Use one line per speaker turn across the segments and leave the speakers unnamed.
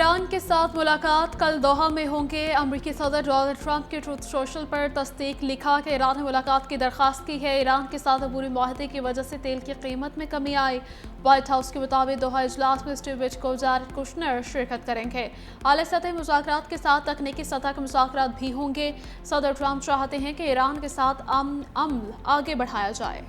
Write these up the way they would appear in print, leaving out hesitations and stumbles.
Iran के साथ मुलाकात कल दोहा में होंगे। अमरीकी सदर डोनाल्ड ट्रंप के ट्रूथ सोशल पर तस्दीक लिखा कि ईरान ने मुलाकात की दरख्वास्त की है। ईरान के साथ अबूरी मुआहदे की वजह से तेल की कीमत में कमी आई। व्हाइट हाउस के मुताबिक दोहा इजलास में स्टीव विटकोफ, जारेड कुशनर शिरकत करेंगे। आला सतह मुज़ाकरात के साथ तकनीकी सतह के मुज़ाकरात भी होंगे। सदर ट्रंप चाहते हैं कि ईरान के साथ अमन आगे बढ़ाया जाए।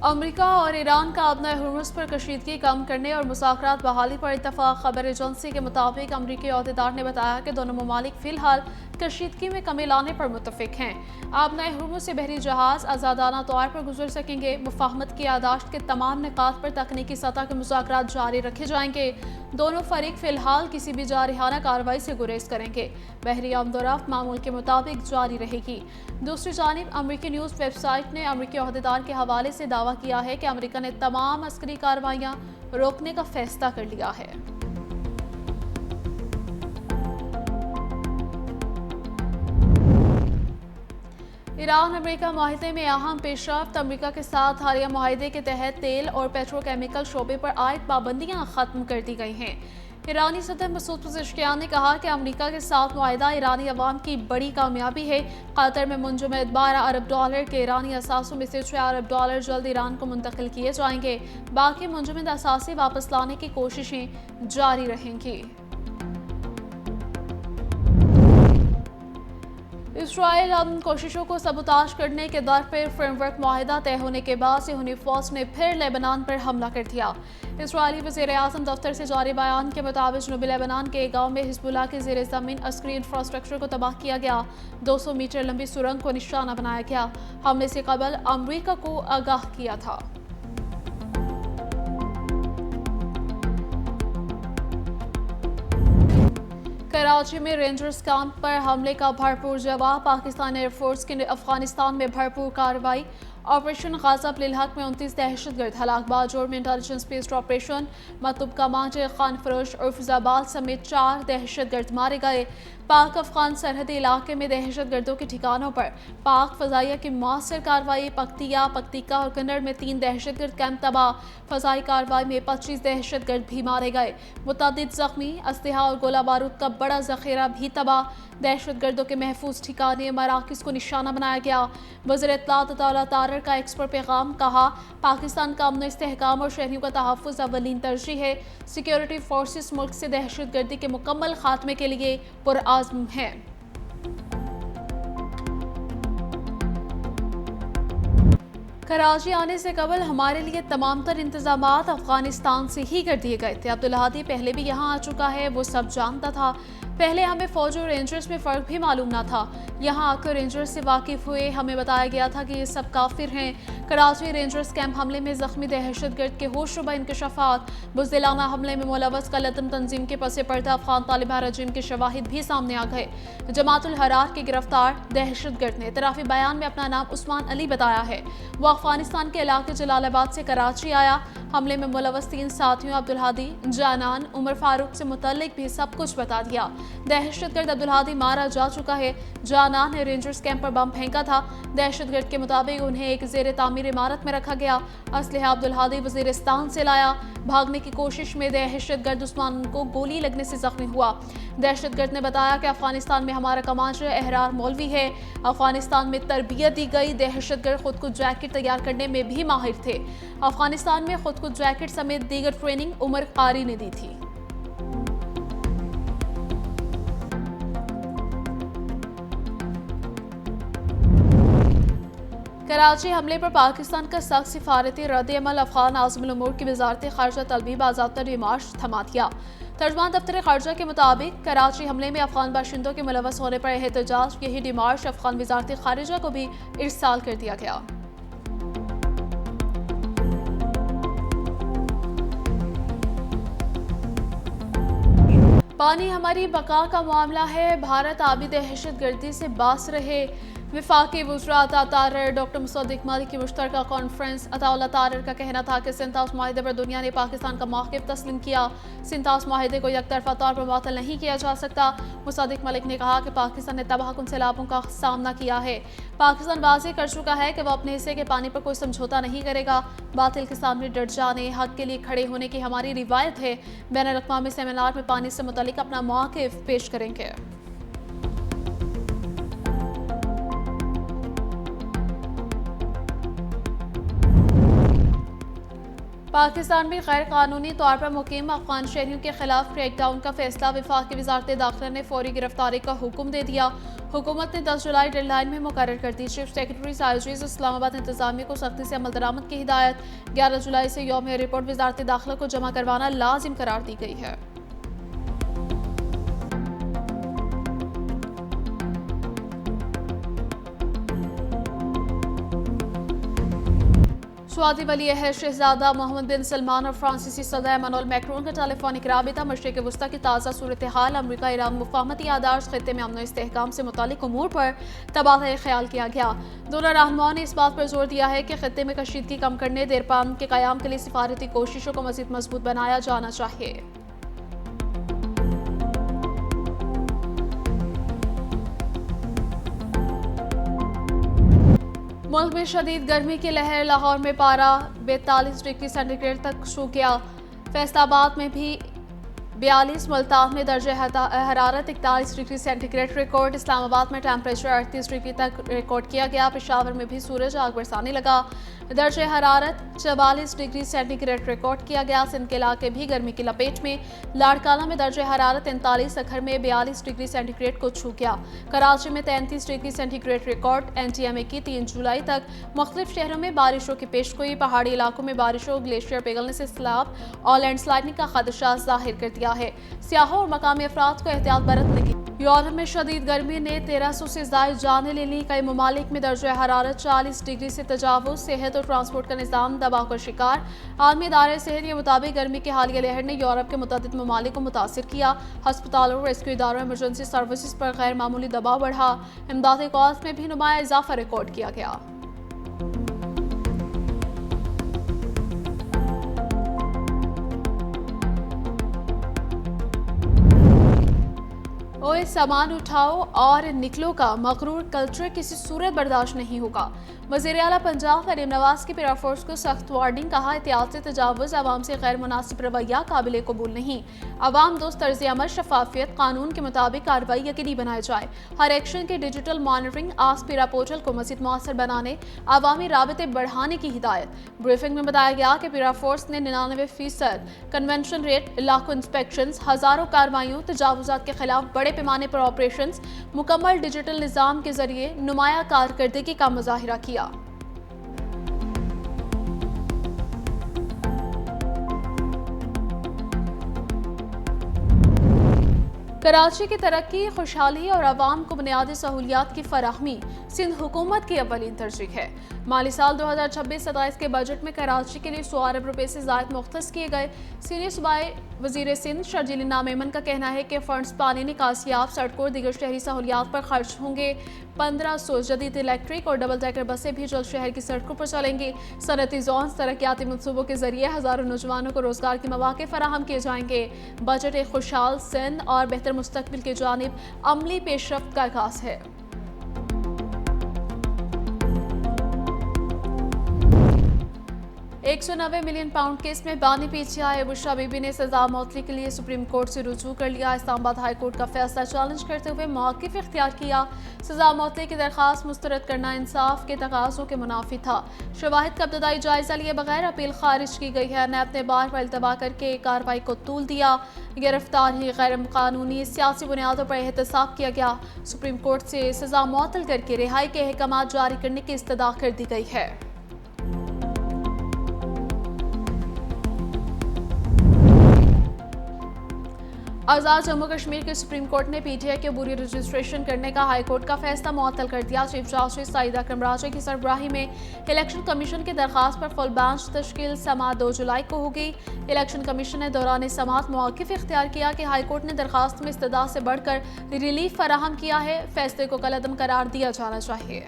अमेरिका और ईरान का अपना हुर्मुज़ पर कशीदगी कम करने और मुज़ाकरात बहाली पर इत्तफ़ाक़। खबर एजेंसी के मुताबिक अमरीकी अहदेदार ने बताया कि दोनों ममालिक फ़िलहाल कशीदगी में कमी लाने पर मुत्तफ़िक़ हैं। आबनाए हुर्मुज़ से बहरी जहाज़ आज़ादाना तौर पर गुजर सकेंगे। मुफ़ाहमत की यादाश्त के तमाम निकात पर तकनीकी सतह के मुज़ाकरात जारी रखे जाएंगे। दोनों फरीक फ़िलहाल किसी भी जारहाना कार्रवाई से गुरेज करेंगे। बहरी आमदोरफ्त मामूल के मुताबिक जारी रहेगी। दूसरी जानिब अमरीकी न्यूज़ वेबसाइट ने अमरीकी अहदेदार के हवाले से दावा किया है कि अमेरिका ने तमाम अस्करी कार्रवाइयां रोकने का फैसला कर लिया है। ईरान अमेरिका माहिदे में अहम पेशरफ्त। अमेरिका के साथ हालिया माहिदे के तहत तेल और पेट्रोकेमिकल शोबे पर आयद पाबंदियां खत्म कर दी गई हैं। ईरानी सदर मसूद पज़ेश्कियान ने कहा कि अमेरिका के साथ मुआहिदा ईरानी अवाम की बड़ी कामयाबी है। कतर में मुंजमद $12 अरब के ईरानी असासों में से $6 अरब जल्द ईरान को मुंतकिल किए जाएंगे। बाकी मुंजमद असासे वापस लाने की कोशिशें जारी रहेंगी। इसराइल अमन कोशिशों को सबूताज करने के दर पर फ्रेमवर्क मुआहिदा तय होने के बाद सिहूनी फौज ने फिर लेबनान पर हमला कर दिया। इसराइली वज़ीर-ए-आज़म दफ्तर से जारी बयान के मुताबिक जनूबी लेबनान के एक गाँव में हिजबुल्लाह के ज़ेर ज़मीन अस्करी इंफ्रास्ट्रक्चर को तबाह किया गया। 200 मीटर लंबी सुरंग को निशाना बनाया गया। हमले से कबल अमरीका को आगाह किया था। कराची में रेंजर्स कैंप पर हमले का भरपूर जवाब। पाकिस्तान एयरफोर्स की अफगानिस्तान में भरपूर कार्रवाई। ऑपरेशन गाज़ा बिलहक में 29 दहशतगर्द हलाक। बाजोर में इंटेलिजेंस बेस्ड ऑपरेशन। मतलूब कमांडर खान फरोश और फिजाबाद समेत 4 दहशतगर्द मारे गए। पाक अफगान सरहदी इलाके में दहशतगर्दों के ठिकानों पर पाक फ़ज़ाइया की मौसर कार्रवाई। पक्तिका और कन्नड़ में 3 दहशतगर्द कैंप तबाह। फ़ज़ाई कार्रवाई में 25 दहशतगर्द भी मारे गए। मुतअद्दिद ज़ख्मी। असलहा और गोला बारूद का बड़ा ज़ख़ीरा भी तबाह। दहशतगर्दों के महफूज ठिकाने मराकिज़ को निशाना बनाया गया। वज़ीर इत्तलात अता तारर का एक्स पर पैगाम। कहा, पाकिस्तान का अमन इस्तेहकाम और शहरियों का तहफ़्फ़ुज़ अव्वलीन तरजीह है। सिक्योरिटी फोर्सेस मुल्क से दहशतगर्दी के मुकम्मल खात्मे के लिए पुरआज़्म है। कराची आने से कबल हमारे लिए तमाम तर इंतजामात अफगानिस्तान से ही कर दिए गए थे। अब्दुल हादी पहले भी यहाँ आ चुका है, वो सब जानता था। पहले हमें फौज और रेंजर्स में फ़र्क भी मालूम ना था। यहाँ आकर रेंजर्स से वाकिफ़ हुए। हमें बताया गया था कि ये सब काफिर हैं। कराची रेंजर्स कैंप हमले में ज़ख्मी दहशतगर्द के होशरुबा इंकशाफात। बुज़दिलाना हमले में मुलव्वस कलतम तंजीम के पसे पर्दा अफगान तालिबान रजीम के शवाहिद भी सामने आ गए। जमातुल हरार के गिरफ्तार दहशतगर्द ने इतराफ़ी बयान में अपना नाम उस्मान अली बताया है। वो अफगानिस्तान के इलाके जलालाबाद से कराची आया। हमले में मुलव्वस 3 साथियों अब्दुल हादी, जानान, उमर फारूक से मुतल्लिक भी सब कुछ बता दिया। दहशतगर्द अब्दुल हादी मारा जा चुका है। जानान ने रेंजर्स कैंप पर बम फेंका था। दहशतगर्द के मुताबिक उन्हें एक ज़ेर तामीर इमारत में रखा गया। असलहा अब्दुल हादी वज़ीरिस्तान से लाया। भागने की कोशिश में दहशतगर्द उस्मान को गोली लगने से जख्मी हुआ। दहशतगर्द ने बताया कि अफगानिस्तान में हमारा कमांडर एहरार मौलवी है। अफगानिस्तान में तरबियत दी गई दहशतगर्द खुद को जैकेट तैयार करने में भी माहिर थे। अफगानिस्तान में खुद को जैकेट समेत दीगर ट्रेनिंग उमर कारी ने दी थी। कराची हमले पर पाकिस्तान का सख्त सिफारती रद्द-ए-अमल। अफगान आज़मुल उमूर की वज़ारत ख़ारिजा तलबी बाज़ाब्ता मार्च थमा दिया। तर्जुमान दफ्तर ख़ारिजा के मुताबिक कराची हमले में अफगान बाशिंदों के मुलव्वस होने पर एहतजाज यही डिमार्च अफगान वज़ारत ख़ारिजा को भी इरसाल कर दिया गया। पानी हमारी बका का मामला है। भारत आबी दहशत गर्दी से बास रहे। वफाकी वज़रा अता तारर डॉक्टर मुसद्दिक मलिक की मुश्तरका कॉन्फ्रेंस। अताउल्लाह तारर का कहना था कि सिंध हाउस माहिदे पर दुनिया ने पाकिस्तान का मौक़िफ़ तस्लीम किया। सिंध हाउस माहिदे को यकतरफा तौर पर मुअत्तल नहीं किया जा सकता। मुसद्दिक मलिक ने कहा कि पाकिस्तान ने तबाहकुन सैलाबों का सामना किया है। पाकिस्तान वाज़ेह कर चुका है कि वह अपने हिस्से के पानी पर कोई समझौता नहीं करेगा। बातिल के सामने डट जाने, हक के लिए खड़े होने की हमारी रिवायत है। बैनुल-अक़वामी सेमिनार में पानी से मुतल्लिक अपना मौक़िफ़ पेश करेंगे। पाकिस्तान में गैर कानूनी तौर पर मुकीम अफगान शहरियों के खिलाफ क्रैकडाउन का फैसला। वफाकी वज़ारत दाखिला ने फौरी गिरफ्तारी का हुक्म दे दिया। हुकूमत ने 10 जुलाई डेडलाइन में मुकर्रर कर दी। चीफ सेक्रेटरी साइजीज़ इस्लामाबाद इंतजामिया को सख्ती से अमल दरामद की हिदायत। 11 जुलाई से यौम रिपोर्ट वज़ारत दाखिला को जमा करवाना लाजिम करार दी गई है। सऊदी वली अहद शहजादा मोहम्मद बिन सलमान और फ्रांसीसी सदर एमानुएल मैक्रोन का टेलीफोनिक राबिता। मशरिक़ वस्ती की ताज़ा सूरत हाल, अमरीका ईरान मुफाहमती आदार्स, खित्ते में अमन इस्तेहकाम से मुतालिक उमूर पर तबादला ख्याल किया गया। दोनों रहनुमाओं ने इस बात पर जोर दिया है कि खित्ते में कशीदगी कम करने, देरपान के क़याम के लिए सिफारती कोशिशों को मज़ीद मजबूत बनाया जाना चाहिए। मुल्क में शदीद गर्मी की लहर। लाहौर में पारा 42 डिग्री सेंटीग्रेड तक छू गया। फैसलाबाद में भी 42, मुल्तान में दर्जे हरारत 41 डिग्री सेंटीग्रेड रिकॉर्ड। इस्लामाबाद में टेम्परेचर 38 डिग्री तक रिकॉर्ड किया गया। पेशावर में भी सूरज आग बरसाने लगा। दर्जे हरारत 44 डिग्री सेंटीग्रेड रिकॉर्ड किया गया। सिंध के इलाके भी गर्मी की लपेट में। लाड़काना में दर्जे हरारत 43, सखर में 42 डिग्री सेंटीग्रेड को छू गया। कराची में 33 डिग्री सेंटीग्रेड रिकॉर्ड। NTMA की 3 जुलाई तक मुख्तलिफ शहरों में बारिशों की पेशगोई। पहाड़ी इलाकों में बारिशों, ग्लेशियर पिघलने से सैलाब और लैंडस्लाइडिंग का खदशा जाहिर कर दिया है। सियाहों और मकामी अफराद को एहतियात बरतने की। यूरोप में शदीद गर्मी ने 1300 से ज़ायद जानें ले ली। कई ममालिक में दर्जा हरारत 40 डिग्री से तजावुज़। सेहत और ट्रांसपोर्ट का निज़ाम दबाव का शिकार। आलमी इदारे सेहत के मुताबिक गर्मी की हालिया लहर ने यूरोप के मुतअद्दिद ममालिक को मुतासिर किया। हस्पतालों और रेस्क्यू इदारों में इमरजेंसी सर्विसेज पर गैर मामूली दबाव बढ़ा। इमदादी कॉस्ट में भी नुमाया इजाफा रिकॉर्ड किया गया। ओए सामान उठाओ और निकलो का मगरूर कल्चर किसी सूरत बर्दाश्त नहीं होगा। वज़ीर आला पंजाब मरीम नवाज की पैरा फोर्स को सख्त वार्निंग। कहा, एहतियाती तजावुज़ अवाम से गैर मुनासिब रवैया काबिल कबूल नहीं। अवाम दोस्त तर्ज अमल, शफाफियत, कानून के मुताबिक कार्रवाई यकीनी बनाई जाए। हर एक्शन की digital monitoring, ask para portal को मज़ीद मौसर बनाने, अवामी राबते बढ़ाने की हिदायत। ब्रीफिंग में बताया गया कि पैरा फोर्स ने 99% कन्वेंशन रेट, लाखों इंस्पेक्शन, हज़ारों कार्रवाइयों, तजावुज़ात के खिलाफ बड़े पैमाने पर ऑपरेशन, मुकम्मल डिजिटल निज़ाम के जरिए नुमाया कारकर्दगी का मुजाहिरा किया। कराची की तरक्की, खुशहाली और आवाम को बुनियादी सहूलियात की फराहमी सिंध हुकूमत की अव्वलीन तरजीह है। माली साल 2026-27 के बजट में कराची के लिए 100 अरब रुपए से ज़ायद मुख्तस किए गए। सीनियर सूबाई वज़ीर सिंध शर्जील नामेमन का कहना है कि फ़ंड्स पानी, निकासियाब, सड़कों और दीगर शहरी सहूलियात पर खर्च होंगे। 1500 जदीद इलेक्ट्रिक और डबल डेकर बसें भी जल्द शहर की सड़कों पर चलेंगी। सनती जोन तरक्याती मनसूबों के जरिए हज़ारों नौजवानों को रोजगार के मौके फराहम किए जाएंगे। बजट एक खुशहाल सिंध और बेहतर मुस्तकबिल की जानिब अमली पेशरफ्त का आगाज़ है। 190 मिलियन पाउंड केस में बानी PTI बुशरा बीबी ने सजा मौतली के लिए सुप्रीम कोर्ट से रुजू कर लिया। इस्लामाबाद हाई कोर्ट का फैसला चैलेंज करते हुए मौक़िफ़ इख्तियार किया। सजा मौतली की दरख्वास्त मुस्तरद करना इंसाफ के तकाज़ों के मुनाफी था। शवाहिद का इब्तदाई जायजा लिए बगैर अपील खारिज की गई है। नैब ने बार पर इल्तबा करके कार्रवाई को तूल दिया। गिरफ्तार ही गैर कानूनी सियासी बुनियादों पर एहतसाब किया गया। सुप्रीम कोर्ट से सजा मुअत्तल करके रिहाई के अहकाम जारी करने की इस्तदा कर दी गई है। आज़ाद जम्मू कश्मीर के सुप्रीम कोर्ट ने पीटीआई के बुरी रजिस्ट्रेशन करने का हाई कोर्ट का फैसला मुअत्तल कर दिया। चीफ जस्टिस सईद अकरम राजा की सरबराही में इलेक्शन कमीशन की दरखास्त पर फुल बेंच तश्कील समाअत 2 जुलाई को होगी। इलेक्शन कमीशन ने दौरान समाअत मौक़िफ़ इख्तियार किया कि हाई कोर्ट ने दरखास्त में इस्तदा से बढ़कर रिलीफ फराहम किया है। फैसले को कलअदम करार दिया जाना चाहिए।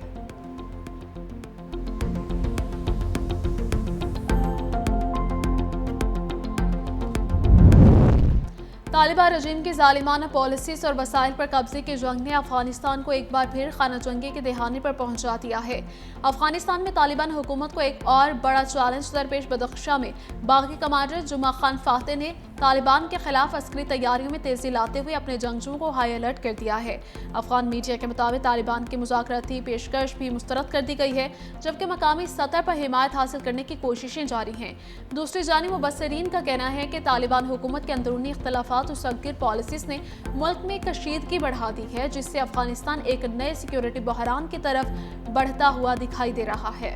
तालिबान रजीम की जालिमाना पॉलिसीज और वसाइल पर कब्जे की जंग ने अफगानिस्तान को एक बार फिर खाना जंगी के दहाने पर पहुंचा दिया है। अफगानिस्तान में तालिबान हुकूमत को एक और बड़ा चैलेंज दरपेश बदख्शा में बागी कमांडर जुमा खान फातेह ने तालिबान के खिलाफ अस्करी तैयारियों में तेजी लाते हुए अपने जंगजुओं को हाई अलर्ट कर दिया है। अफगान मीडिया के मुताबिक तालिबान की मुज़ाकराती पेशकश भी मुस्तरद कर दी गई है, जबकि मकामी सतह पर हिमायत हासिल करने की कोशिशें जारी हैं। दूसरी जानिब मुबस्सिरीन का कहना है कि तालिबान हुकूमत के अंदरूनी इख्तलाफात और सख्त पॉलिसीज ने मुल्क में कशीदगी बढ़ा दी है, जिससे अफगानिस्तान एक नए सिक्योरिटी बहरान की तरफ बढ़ता हुआ दिखाई दे रहा है।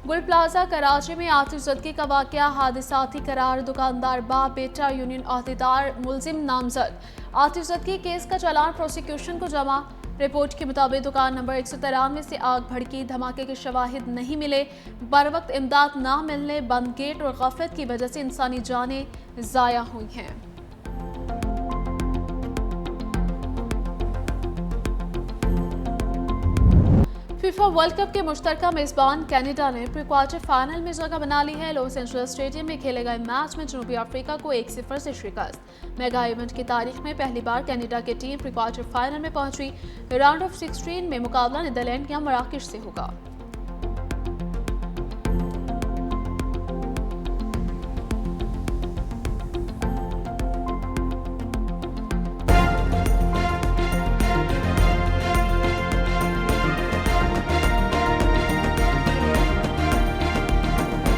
गुल प्लाजा कराची में आतिशज़दगी का वाक़या हादिसाती करार। दुकानदार बाप बेटा यूनियन अहदेदार मुलजिम नामजद। आतिशज़दगी केस का चालान प्रोसिक्यूशन को जमा। रिपोर्ट के मुताबिक दुकान नंबर 193 से आग भड़की। धमाके के शवाहिद नहीं मिले। बरवक्त इमदाद ना मिलने, बंद गेट और गफलत की वजह से इंसानी जानें ज़ाया हुई हैं। फीफा वर्ल्ड कप के मुश्तरका मेजबान कनाडा ने प्री क्वार्टर फाइनल में जगह बना ली है। लॉस एंजल्स स्टेडियम में खेले गए मैच में जनूबी अफ्रीका को 1-0 से शिकस्त। मेगा इवेंट की तारीख में पहली बार कनाडा की टीम प्री क्वार्टर फाइनल में पहुंची। राउंड ऑफ 16 में मुकाबला नीदरलैंड या मराकश से होगा।